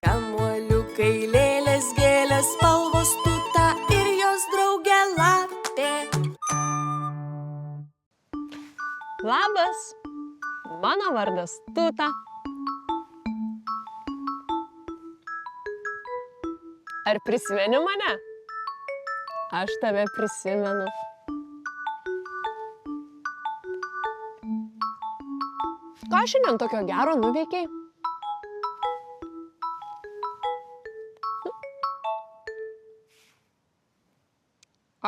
Kamuoliukai, lėlės, gėlės, spalvos, tuta ir jos draugė lapė. Labas, mano vardas Tuta. Ar prisimeni mane? Aš tave prisimenu. Ką šiandien tokio gero nuveikei?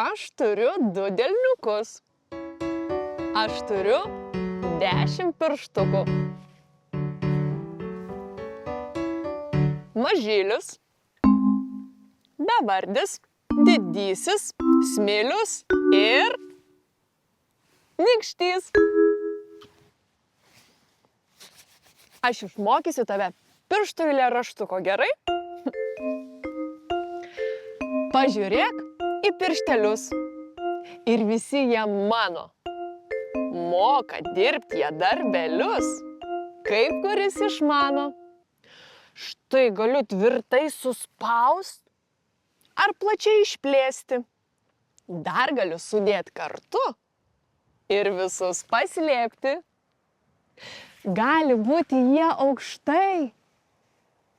Aš turiu 2 delniukus. Aš turiu 10 pirštukų. Mažylius, bevardis, didysis, smilius ir nykštys. Aš išmokysiu tave pirštų eilėraštuko, gerai? Pažiūrėk į pirštelius. Ir visi jie mano. Moka dirbti jie darbelius, kaip kuris išmano. Štai galiu tvirtai suspaust ar plačiai išplėsti. Dar galiu sudėti kartu ir visus paslėpti. Gali būti jie aukštai,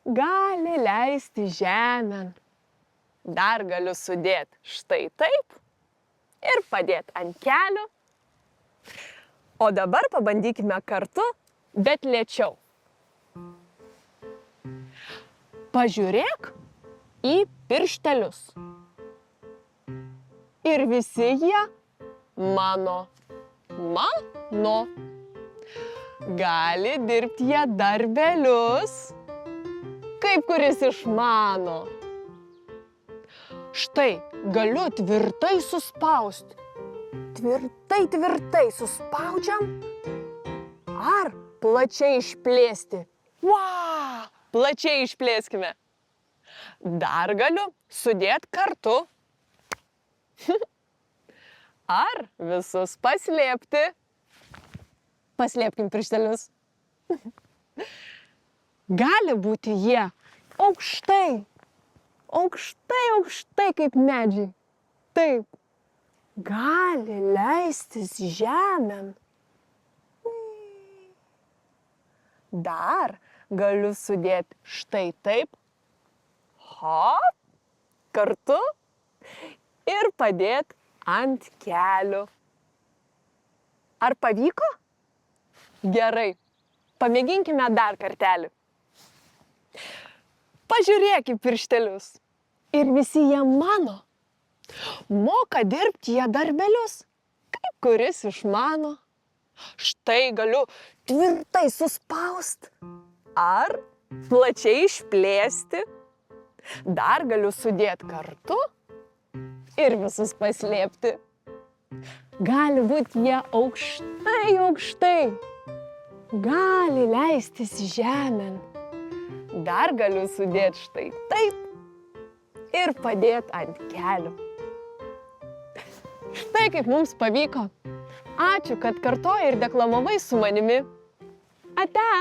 gali leisti žemėn. Dar galiu sudėti štai taip ir padėti ant kelių. O dabar pabandykime kartu, bet lėčiau. Pažiūrėk į pirštelius. Ir visi jie mano. Gali dirbti jie darbelius, kaip kuris išmano. Štai galiu tvirtai suspausti. Tvirtai suspaudžiam ar plačiai išplėsti. Wow! Plačiai išplėskime. Dar galiu sudėti kartu. Ar visus paslėpti. Paslėpkim pirštelius. Gali būti jie aukštai kaip medžiai. Taip. Gali leistis žemėn. Dar galiu sudėti štai taip. Hop. Kartu. Ir padėti ant kelių. Ar pavyko? Gerai. Pamėginkime dar kartelį. Pažiūrėk į pirštelius. Ir visi jie mano. Moka dirbti jie darbelius, kaip kuris išmano. Štai galiu tvirtai suspaust ar plačiai išplėsti. Dar galiu sudėti kartu ir visus paslėpti. Gali būti jie aukštai. Gali leistis žemėn. Dar galiu sudėti štai taip ir padėti ant kelių. Štai kaip mums pavyko. Ačiū, kad kartojai ir deklamavai su manimi. Ate!